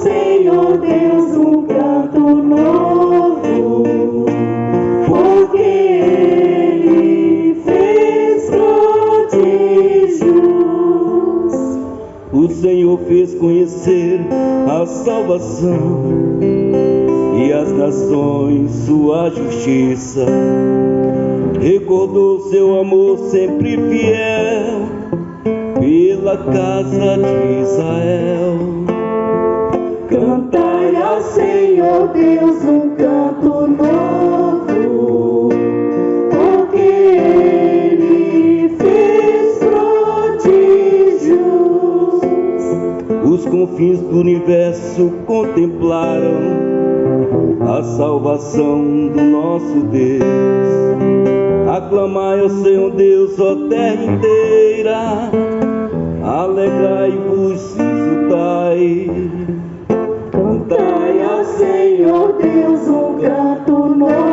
Senhor Deus um canto novo, porque Ele fez prodígios. O Senhor fez conhecer a salvação e as nações sua justiça. Recordou seu amor sempre fiel pela casa de Israel. Cantai ao Senhor Deus um canto novo, porque Ele fez prodígios. Os confins do universo contemplaram a salvação do nosso Deus. Aclamai ao Senhor Deus, ó terra inteira, alegrai-vos e exultai. Cantai ao Senhor Deus um canto novo,